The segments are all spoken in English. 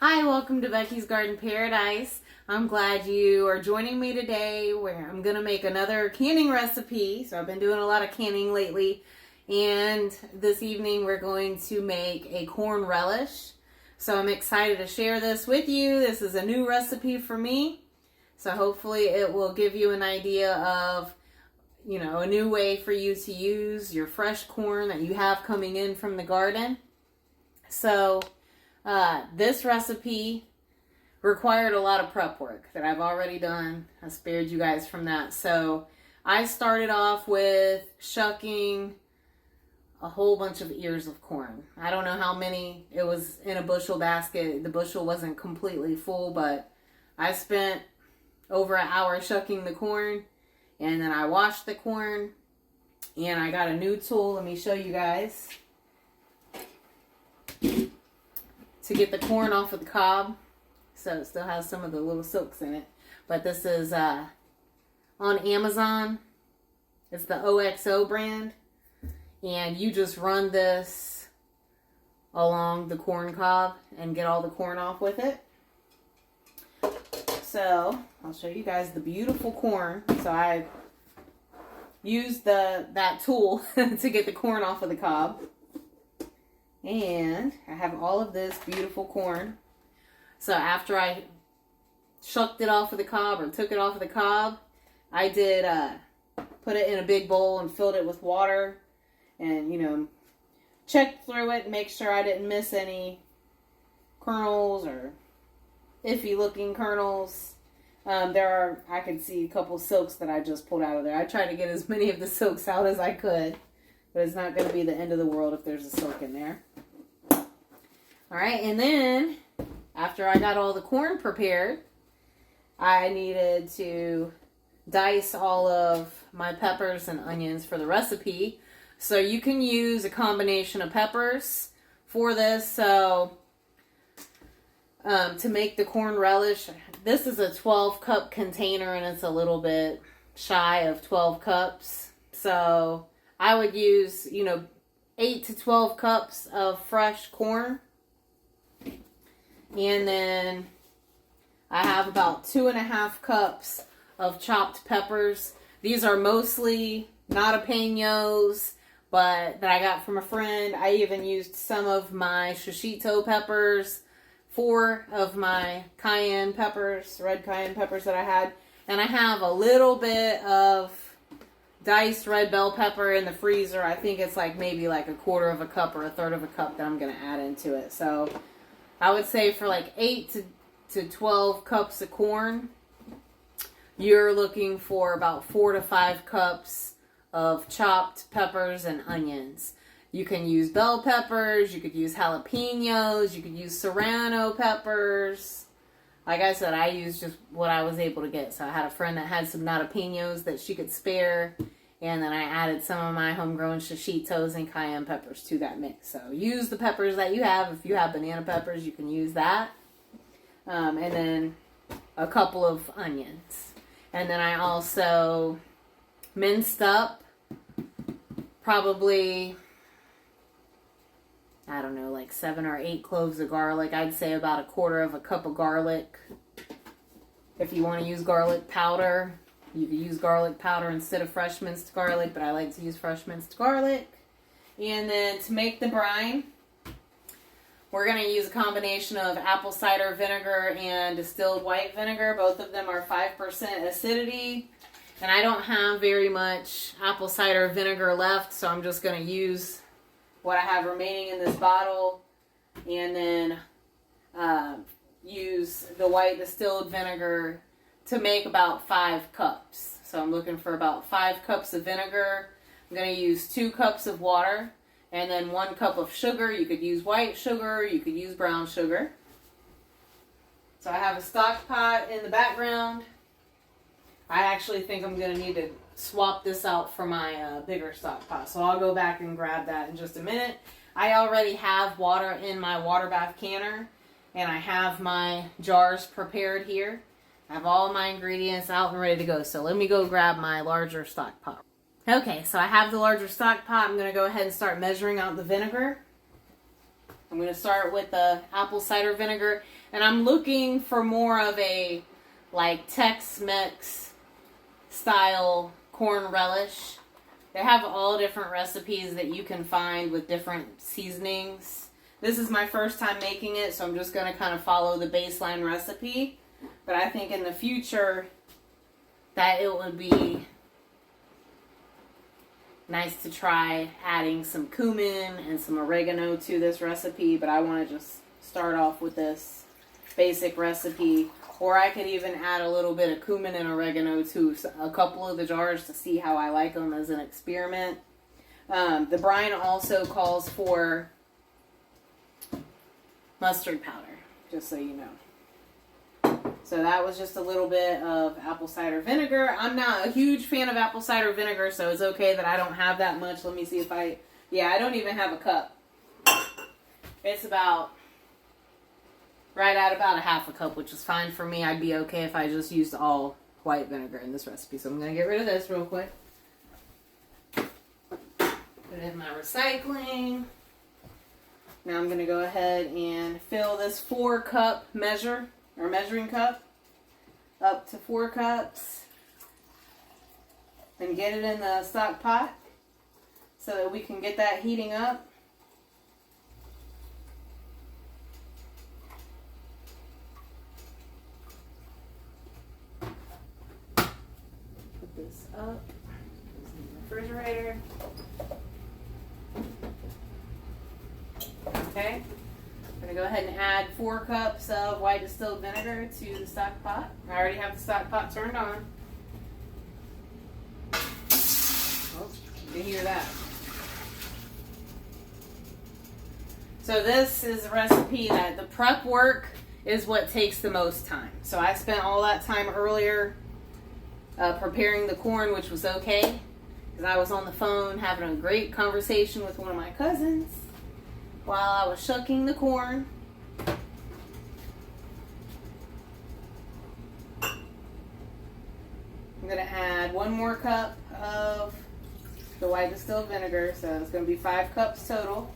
Hi, welcome to Becky's Garden Paradise. I'm glad you are joining me today where I'm going to make another canning recipe. So I've been doing a lot of canning lately, and this evening we're going to make a corn relish. So I'm excited to share this with you. This is a new recipe for me. So hopefully it will give you an idea of, a new way for you to use your fresh corn that you have coming in from the garden. So this recipe required a lot of prep work that I've already done. I spared you guys from that. So I started off with shucking a whole bunch of ears of corn. I don't know how many. It was in a bushel basket. The bushel wasn't completely full, but I spent over an hour shucking the corn, and then I washed the corn, and I got a new tool. Let me show you guys. To get the corn off of the cob, so it still has some of the little silks in it. But this is on Amazon. It's the OXO brand, and you just run this along the corn cob and get all the corn off with it. So I'll show you guys the beautiful corn. So I used that tool to get the corn off of the cob. And I have all of this beautiful corn. So after I shucked it off of the cob, or took it off of the cob, I did put it in a big bowl and filled it with water, and checked through it and make sure I didn't miss any kernels or iffy looking kernels. I could see a couple silks that I just pulled out of there. I tried to get as many of the silks out as I could, but it's not going to be the end of the world if there's a silk in there. Alright, and then after I got all the corn prepared, I needed to dice all of my peppers and onions for the recipe. So you can use a combination of peppers for this. So to make the corn relish, this is a 12 cup container, and it's a little bit shy of 12 cups. So I would use, 8 to 12 cups of fresh corn. And then I have about 2.5 cups of chopped peppers. These are mostly jalapenos, but that I got from a friend. I even used some of my shishito peppers, 4 of my cayenne peppers, red cayenne peppers that I had. And I have a little bit of diced red bell pepper in the freezer. I think it's maybe a quarter of a cup or a third of a cup that I'm going to add into it. So I would say for 8 to 12 cups of corn, you're looking for about 4 to 5 cups of chopped peppers and onions. You can use bell peppers, you could use jalapenos, you could use serrano peppers. Like I said, I used just what I was able to get. So I had a friend that had some jalapenos that she could spare, and then I added some of my homegrown shishitos and cayenne peppers to that mix. So use the peppers that you have. If you have banana peppers, you can use that. And then a couple of onions. And then I also minced up probably, 7 or 8 cloves of garlic. I'd say about a quarter of a cup of garlic. If you want to use garlic powder, you can use garlic powder instead of fresh minced garlic, but I like to use fresh minced garlic. And then to make the brine, we're going to use a combination of apple cider vinegar and distilled white vinegar. Both of them are 5% acidity. And I don't have very much apple cider vinegar left, so I'm just going to use what I have remaining in this bottle, and then use the white distilled vinegar to make about 5 cups. So I'm looking for about 5 cups of vinegar. I'm going to use 2 cups of water, and then 1 cup of sugar. You could use white sugar, you could use brown sugar. So I have a stock pot in the background. I actually think I'm going to need to swap this out for my bigger stock pot. So I'll go back and grab that in just a minute. I already have water in my water bath canner, and I have my jars prepared here. I have all my ingredients out and ready to go. So let me go grab my larger stock pot. Okay, so I have the larger stock pot. I'm going to go ahead and start measuring out the vinegar. I'm going to start with the apple cider vinegar. And I'm looking for more of a like Tex-Mex style corn relish. They have all different recipes that you can find with different seasonings. This is my first time making it, so I'm just going to kind of follow the baseline recipe. But I think in the future that it would be nice to try adding some cumin and some oregano to this recipe. But I want to just start off with this basic recipe. Or I could even add a little bit of cumin and oregano to a couple of the jars to see how I like them as an experiment. The brine also calls for mustard powder, just so you know. So that was just a little bit of apple cider vinegar. I'm not a huge fan of apple cider vinegar, so it's okay that I don't have that much. Let me see if I don't even have a cup. It's about right at about a half a cup, which is fine for me. I'd be okay if I just used all white vinegar in this recipe. So I'm going to get rid of this real quick. Put it in my recycling. Now I'm going to go ahead and fill this 4-cup measuring cup up to 4 cups and get it in the stock pot so that we can get that heating up. This up, it's in the refrigerator. Okay, I'm going to go ahead and add 4 cups of white distilled vinegar to the stock pot. I already have the stock pot turned on. Oh, you can hear that. So this is a recipe that the prep work is what takes the most time. So I spent all that time earlier preparing the corn, which was okay, because I was on the phone having a great conversation with one of my cousins while I was shucking the corn. I'm going to add 1 more cup of the white distilled vinegar, so it's going to be 5 cups total.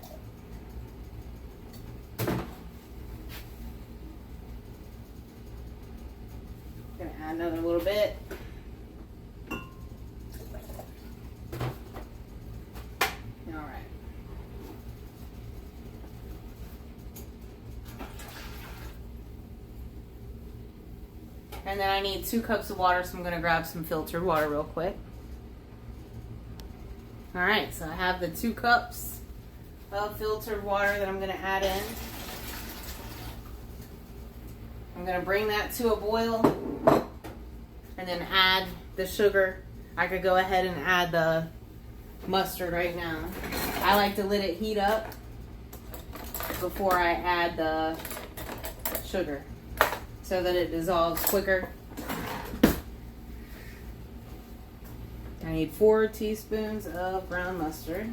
Going to add another little bit. And then I need 2 cups of water, so I'm going to grab some filtered water real quick. Alright, so I have the 2 cups of filtered water that I'm going to add in. I'm going to bring that to a boil and then add the sugar. I could go ahead and add the mustard right now. I like to let it heat up before I add the sugar, so that it dissolves quicker. I need 4 teaspoons of brown mustard.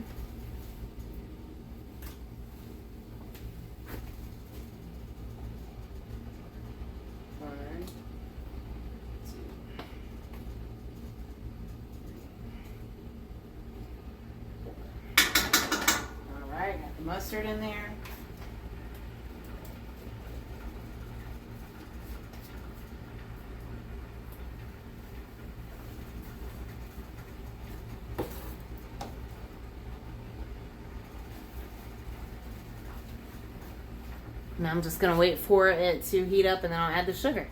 One, 2. Alright, got the mustard in there. Now I'm just going to wait for it to heat up and then I'll add the sugar.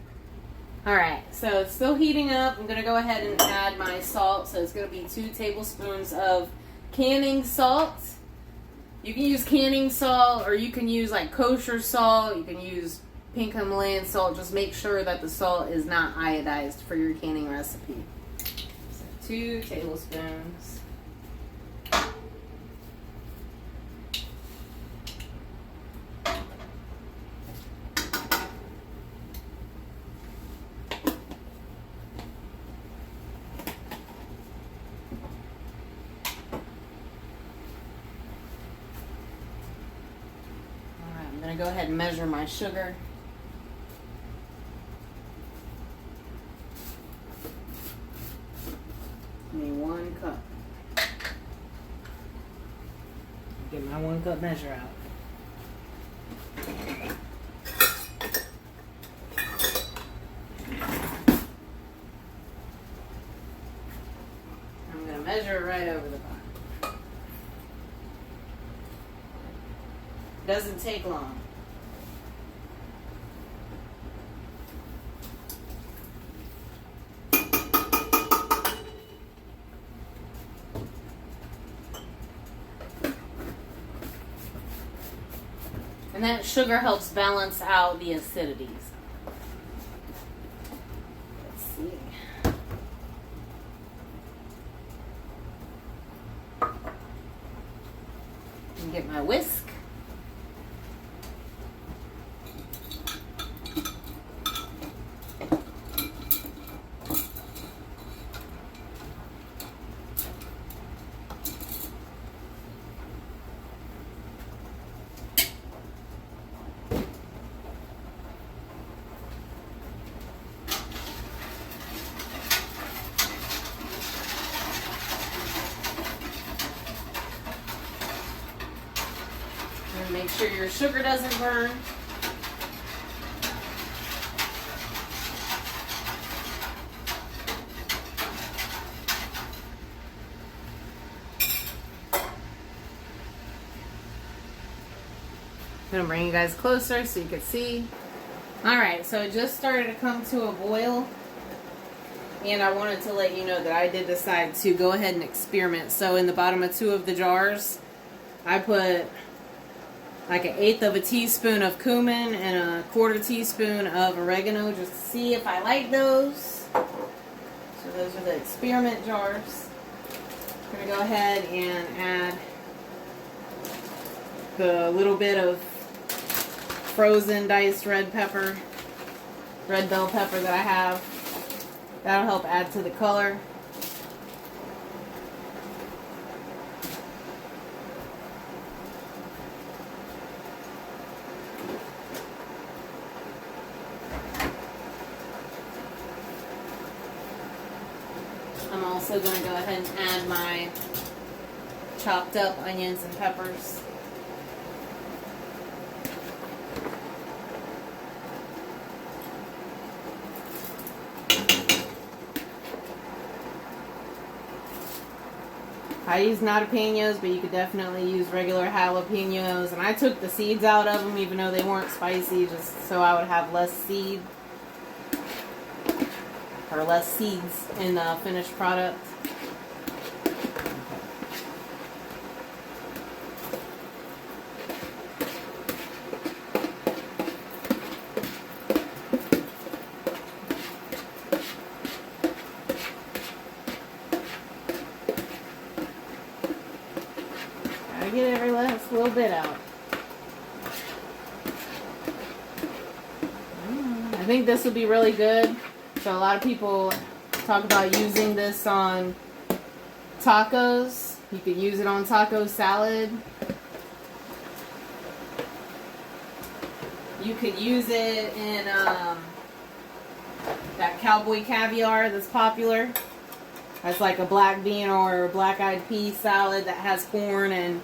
Alright, so it's still heating up. I'm going to go ahead and add my salt. So it's going to be 2 tablespoons of canning salt. You can use canning salt, or you can use like kosher salt. You can use pink Himalayan salt. Just make sure that the salt is not iodized for your canning recipe. So 2 tablespoons. I'm going to go ahead and measure my sugar. Give me 1 cup. Get my 1 cup measure out. sugar right over the bottom. Doesn't take long. And that sugar helps balance out the acidities. Let's see. And get my whisk. And make sure your sugar doesn't burn. I'm gonna bring you guys closer so you can see. Alright, so it just started to come to a boil. And I wanted to let you know that I did decide to go ahead and experiment. So in the bottom of 2 of the jars, I put like 1/8 of a teaspoon of cumin and 1/4 teaspoon of oregano just to see if I like those. So those are the experiment jars. I'm going to go ahead and add the little bit of frozen diced red bell pepper that I have. That'll help add to the color. I'm also going to go ahead and add my chopped up onions and peppers. I use jalapenos, but you could definitely use regular jalapenos. And I took the seeds out of them, even though they weren't spicy, just so I would have less seed or less seeds in the finished product. Get every last little bit out. I think this would be really good. So a lot of people talk about using this on tacos. You could use it on taco salad. You could use it in that cowboy caviar that's popular. That's like a black bean or black-eyed pea salad that has corn and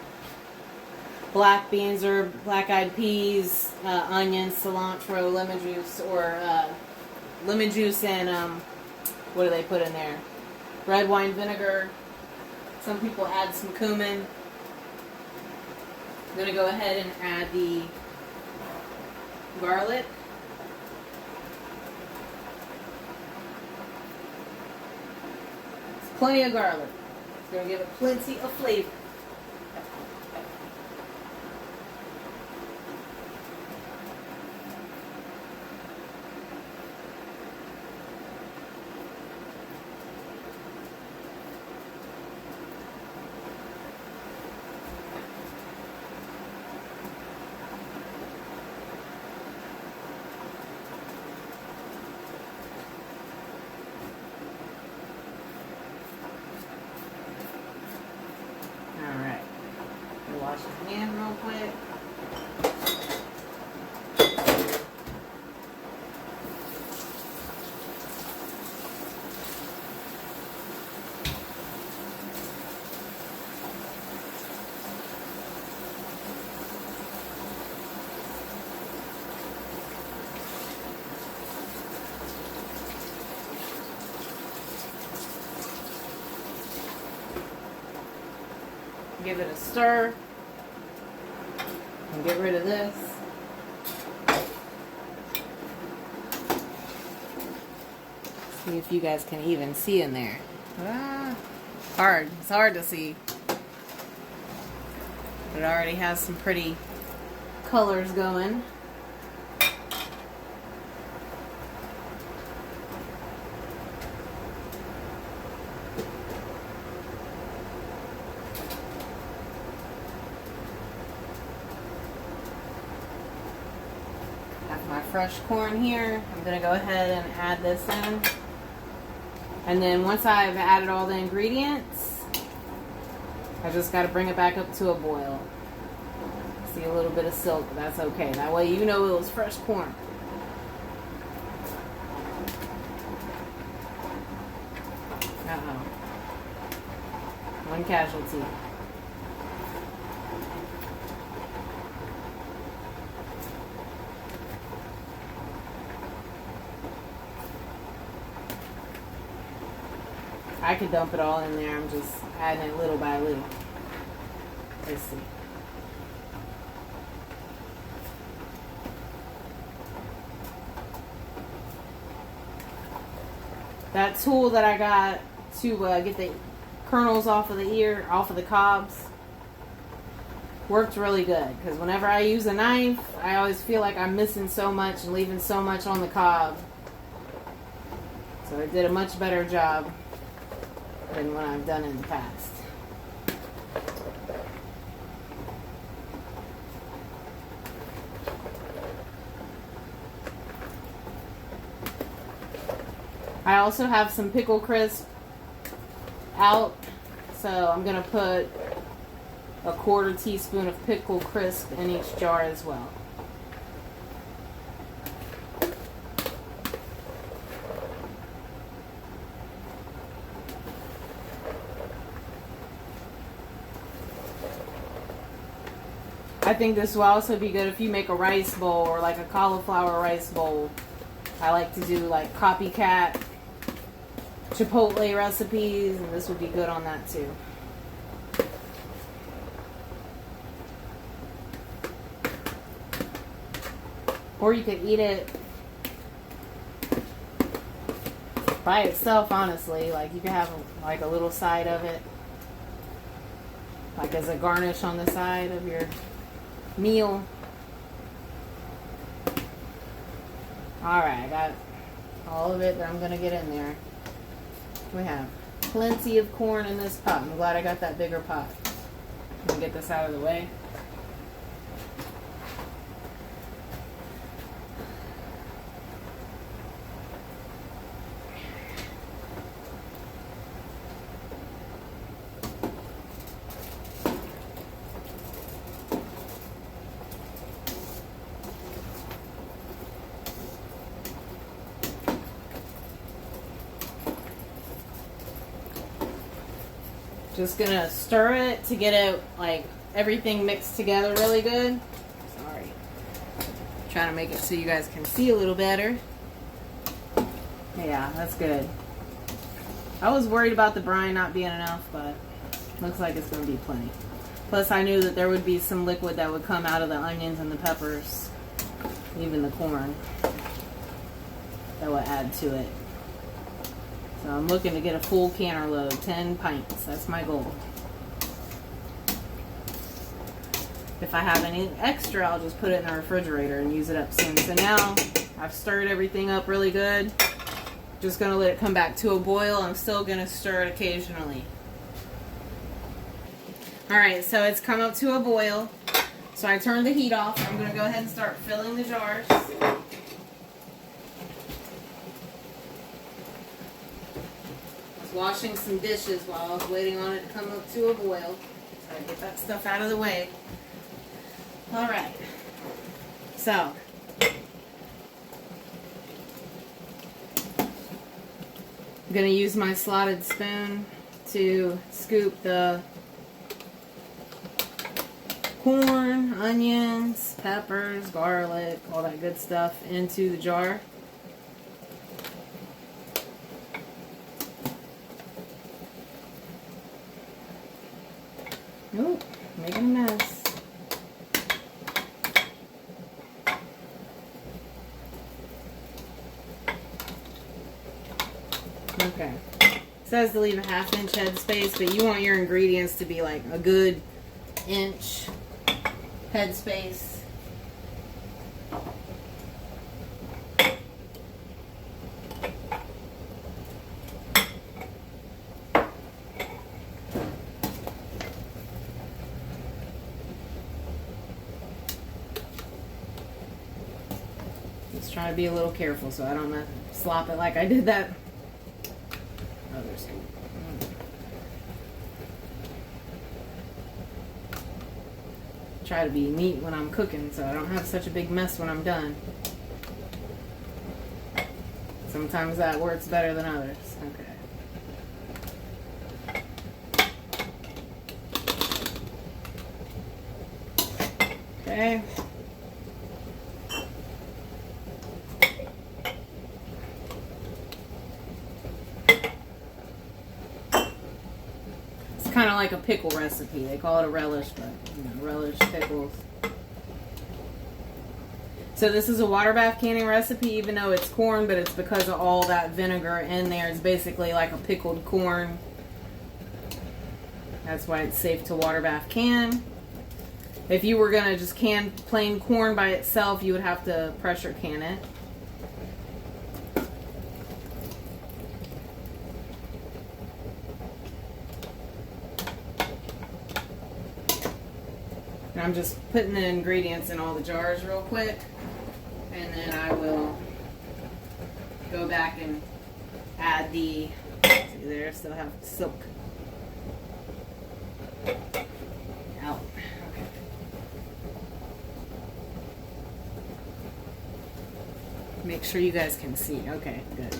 black beans or black-eyed peas, onions, cilantro, lemon juice, or lemon juice and what do they put in there? Red wine vinegar. Some people add some cumin. I'm going to go ahead and add the garlic. It's plenty of garlic. It's going to give it plenty of flavor. Wash his hand real quick. Give it a stir. And get rid of this. See if you guys can even see in there. Hard. It's hard to see. But it already has some pretty colors going. Have my fresh corn here. I'm going to go ahead and add this in. And then once I've added all the ingredients, I just got to bring it back up to a boil. See a little bit of silk, but that's okay. That way you know it was fresh corn. Uh-oh. One casualty. I could dump it all in there. I'm just adding it little by little. Let's see. That tool that I got to get the kernels off of the cobs, worked really good. Because whenever I use a knife, I always feel like I'm missing so much and leaving so much on the cob. So it did a much better job than what I've done in the past. I also have some pickle crisp out, so I'm going to put a 1/4 teaspoon of pickle crisp in each jar as well. I think this will also be good if you make a rice bowl or like a cauliflower rice bowl. I like to do like copycat Chipotle recipes, and this would be good on that too. Or you could eat it by itself, honestly. Like you could have like a little side of it, like as a garnish on the side of your meal. Alright, I got all of it that I'm going to get in there. We have plenty of corn in this pot. I'm glad I got that bigger pot. Let me get this out of the way. Just gonna stir it to get it like everything mixed together really good. Sorry. Trying to make it so you guys can see a little better. Yeah, that's good. I was worried about the brine not being enough, but looks like it's gonna be plenty. Plus I knew that there would be some liquid that would come out of the onions and the peppers, even the corn, that will add to it. So I'm looking to get a full canner load, 10 pints. That's my goal. If I have any extra, I'll just put it in the refrigerator and use it up soon. So now I've stirred everything up really good. Just going to let it come back to a boil. I'm still going to stir it occasionally. Alright, so it's come up to a boil. So I turned the heat off. I'm going to go ahead and start filling the jars. Washing some dishes while I was waiting on it to come up to a boil. So I get that stuff out of the way. Alright. So. I'm going to use my slotted spoon to scoop the corn, onions, peppers, garlic, all that good stuff into the jar. Ooh. Okay. It says to leave a 1/2 inch head space, but you want your ingredients to be like a good inch head space. Just try to be a little careful so I don't slop it like I did that other scoop. Try to be neat when I'm cooking so I don't have such a big mess when I'm done. Sometimes that works better than others. Okay. Okay. Kind of like a pickle recipe. They call it a relish, but relish pickles. So this is a water bath canning recipe, even though it's corn, but it's because of all that vinegar in there. It's basically like a pickled corn. That's why it's safe to water bath can. If you were gonna just can plain corn by itself, you would have to pressure can it. And I'm just putting the ingredients in all the jars real quick, and then I will go back and add the, see there, still have silk out. Okay. Make sure you guys can see. Okay, good.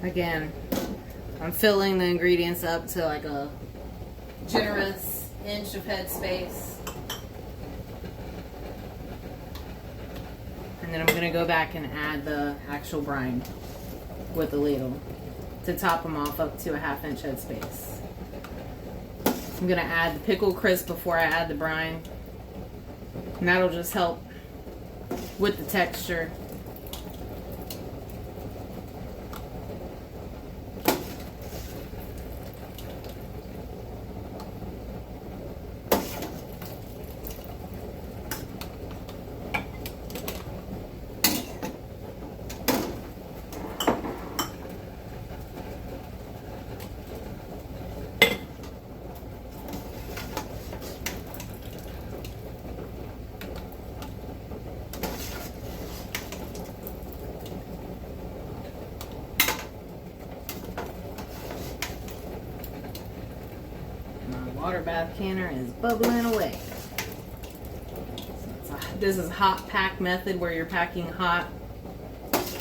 Again, I'm filling the ingredients up to like a generous inch of head space. And then I'm going to go back and add the actual brine with the ladle to top them off up to a 1/2 inch head space. I'm going to add the pickle crisp before I add the brine. And that'll just help with the texture. Water bath canner is bubbling away. So this is hot pack method where you're packing hot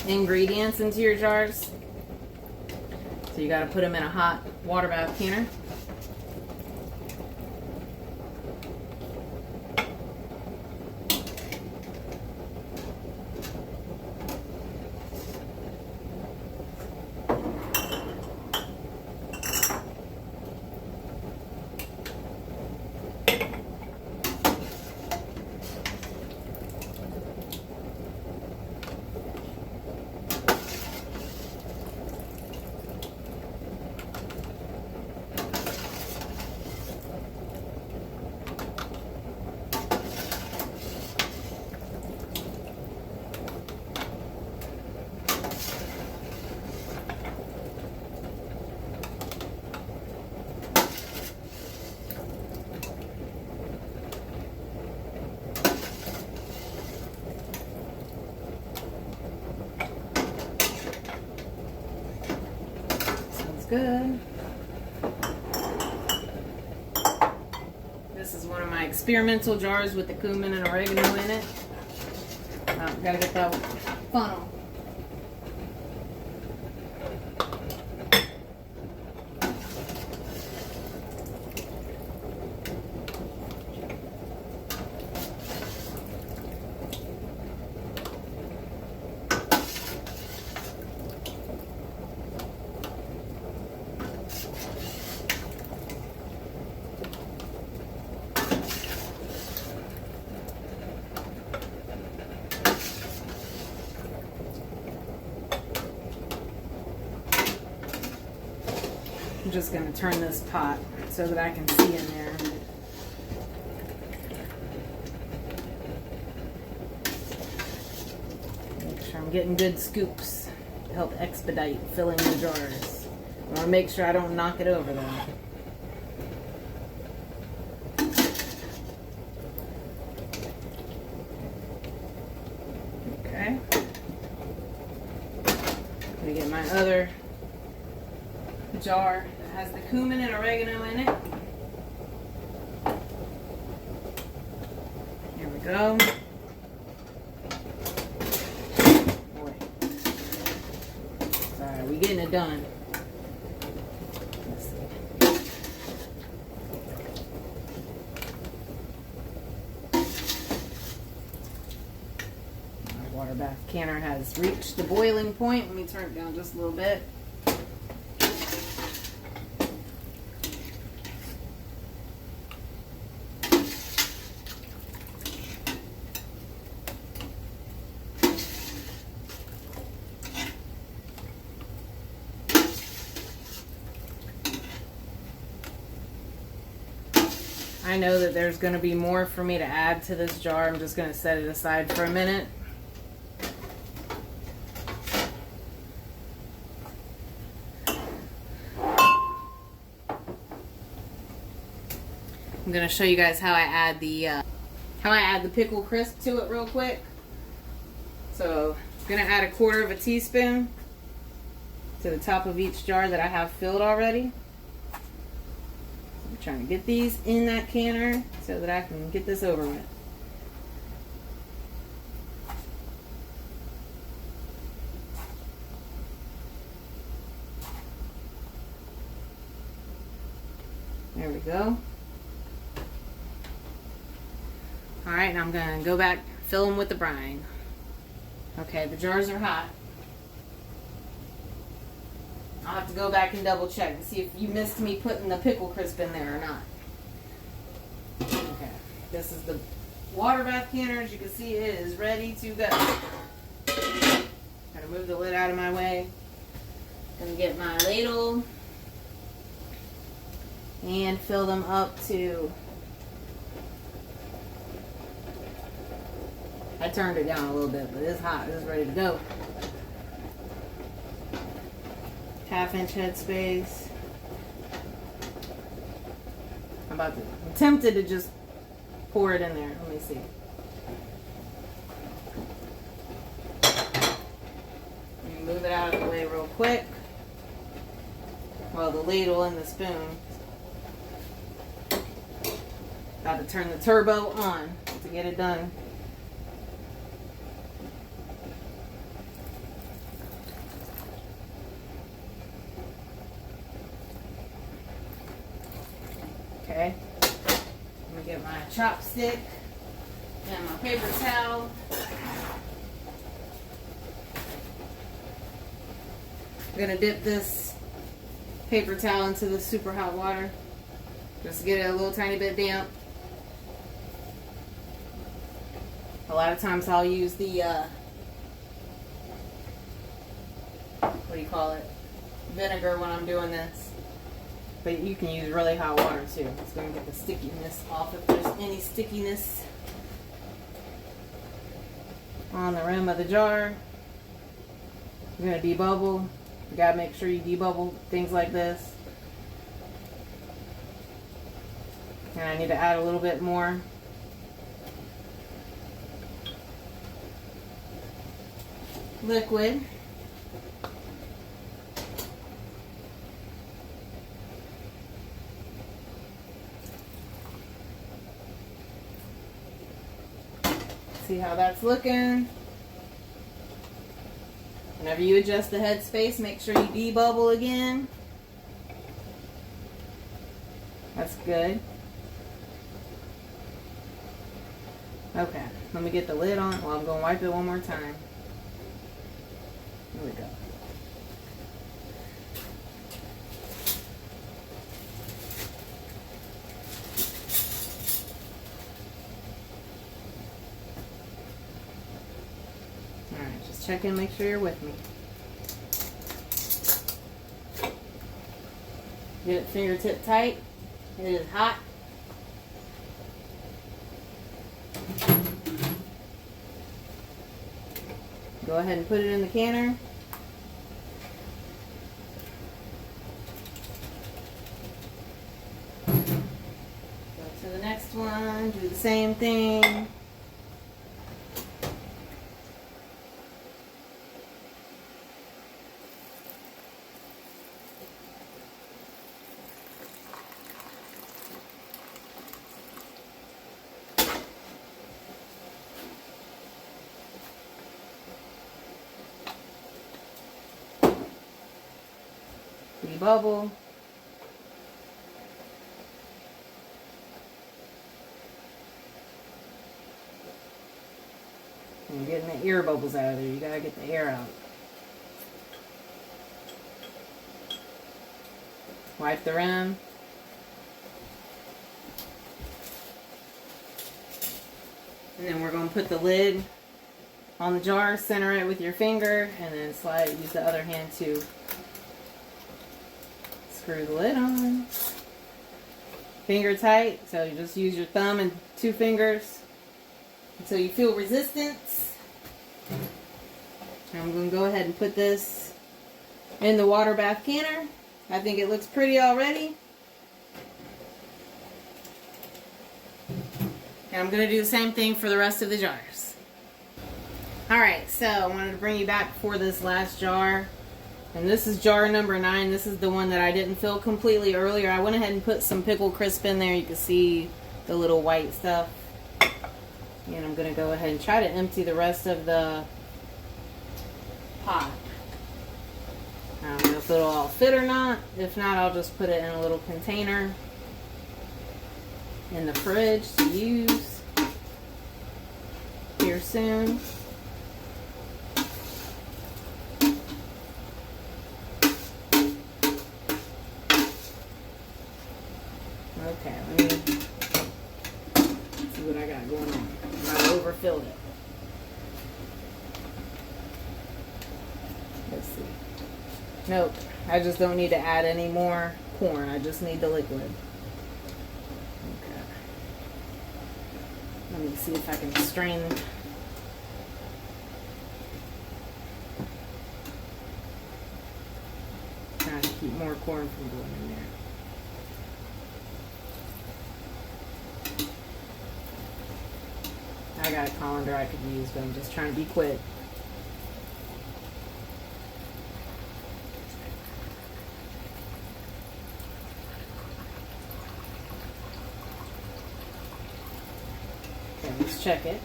ingredients into your jars. So you got to put them in a hot water bath canner. Good. This is one of my experimental jars with the cumin and oregano in it. Gotta get that funnel. just going to turn this pot so that I can see in there. Make sure I'm getting good scoops to help expedite filling the jars. I want to make sure I don't knock it over though. Okay. Let me get my other jar that has the cumin and oregano in it. Here we go. Boy. Sorry, we getting it done. Let's see. My water bath canner has reached the boiling point. Let me turn it down just a little bit. I know that there's going to be more for me to add to this jar. I'm just going to set it aside for a minute. I'm going to show you guys how I add the pickle crisp to it real quick. So I'm going to add 1/4 teaspoon to the top of each jar that I have filled already. I'm trying to get these in that canner so that I can get this over with. There we go. Alright, now I'm going to go back, fill them with the brine. Okay, the jars are hot. I'll have to go back and double check and see if you missed me putting the pickle crisp in there or not. Okay, this is the water bath canner. As you can see, it is ready to go. Gotta move the lid out of my way. Gonna get my ladle and fill them up to... I turned it down a little bit, but it's hot. It's ready to go. 1/2 inch headspace. I'm tempted to just pour it in there. Let me see. Let me move it out of the way real quick. Well, the ladle and the spoon. Got to turn the turbo on to get it done. Okay, I'm gonna get my chopstick and my paper towel. I'm gonna dip this paper towel into the super hot water just to get it a little tiny bit damp. A lot of times I'll use the what do you call it? Vinegar when I'm doing this. But you can use really hot water too. It's going to get the stickiness off if there's any stickiness on the rim of the jar. You're going to debubble. You got to make sure you debubble things like this. And I need to add a little bit more. Liquid. See how that's looking. Whenever you adjust the headspace, make sure you debubble again. That's good. Okay, let me get the lid on. Well, I'm going to wipe it one more time. Here we go. Check in, make sure you're with me. Get it fingertip tight. It is hot. Go ahead and put it in the canner. Go to the next one, do the same thing. Bubble. And you're getting the air bubbles out of there. You gotta get the air out. Wipe the rim. And then we're going to put the lid on the jar, center it with your finger, and then slide, use the other hand to screw the lid on. Finger tight, so you just use your thumb and 2 fingers until you feel resistance. I'm going to go ahead and put this in the water bath canner. I think it looks pretty already. And I'm going to do the same thing for the rest of the jars. Alright, so I wanted to bring you back for this last jar. And this is jar number 9. This is the one that I didn't fill completely earlier. I went ahead and put some pickle crisp in there. You can see the little white stuff. And I'm going to go ahead and try to empty the rest of the pot. I don't know if it'll all fit or not. If not, I'll just put it in a little container in the fridge to use here soon. Okay, let me see what I got going on. I overfilled it. Let's see. Nope, I just don't need to add any more corn. I just need the liquid. Okay. Let me see if I can strain. Trying to keep more corn from going in there. I got a colander I could use, but I'm just trying to be quick. Okay, let's check it.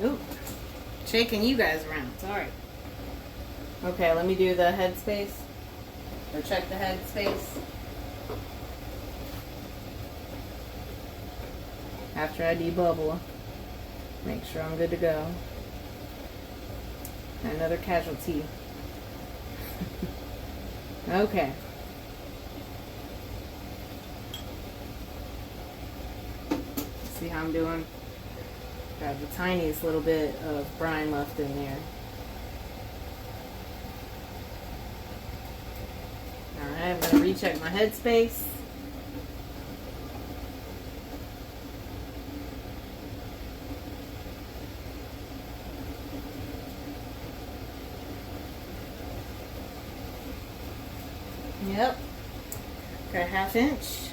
Oop, shaking you guys around, sorry. Okay, let me do the head space, or check the head space. After I debubble, make sure I'm good to go. Another casualty. Okay. See how I'm doing? Got the tiniest little bit of brine left in there. Alright, I'm going to recheck my headspace. Yep. Got a 1/2 inch.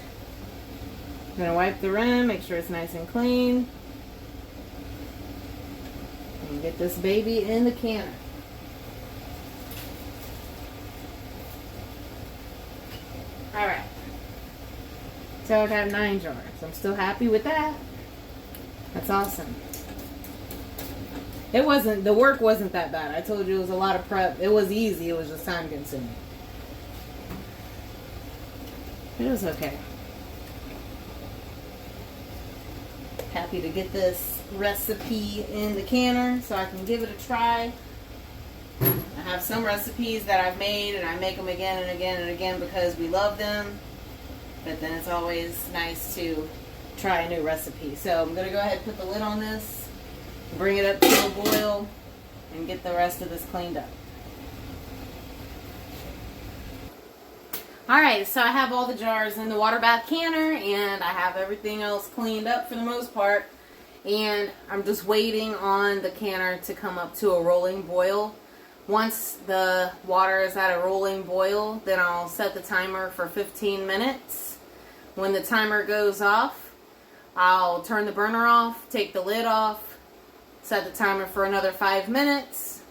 I'm going to wipe the rim, make sure it's nice and clean. And get this baby in the canner. Alright. So I've had 9 jars. I'm still happy with that. That's awesome. The work wasn't that bad. I told you it was a lot of prep. It was easy. It was just time consuming. It was okay. Happy to get this recipe in the canner so I can give it a try. I have some recipes that I've made and I make them again and again and again because we love them. But then it's always nice to try a new recipe. So I'm going to go ahead and put the lid on this, bring it up to a boil, and get the rest of this cleaned up. Alright, so I have all the jars in the water bath canner, and I have everything else cleaned up for the most part. And I'm just waiting on the canner to come up to a rolling boil. Once the water is at a rolling boil, then I'll set the timer for 15 minutes. When the timer goes off, I'll turn the burner off, take the lid off, set the timer for another 5 minutes.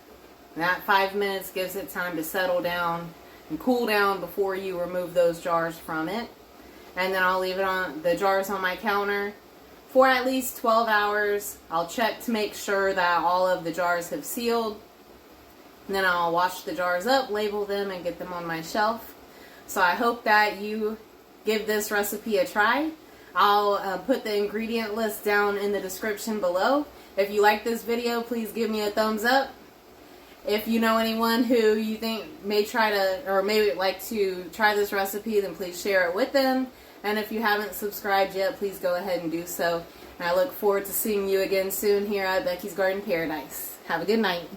That 5 minutes gives it time to settle down and cool down before you remove those jars from it. And then I'll leave it on the jars on my counter for at least 12 hours. I'll check to make sure that all of the jars have sealed. And then I'll wash the jars up, label them, and get them on my shelf. So I hope that you give this recipe a try. I'll put the ingredient list down in the description below. If you like this video, please give me a thumbs up. If you know anyone who you think may try to, or may like to try this recipe, then please share it with them. And if you haven't subscribed yet, please go ahead and do so. And I look forward to seeing you again soon here at Becky's Garden Paradise. Have a good night.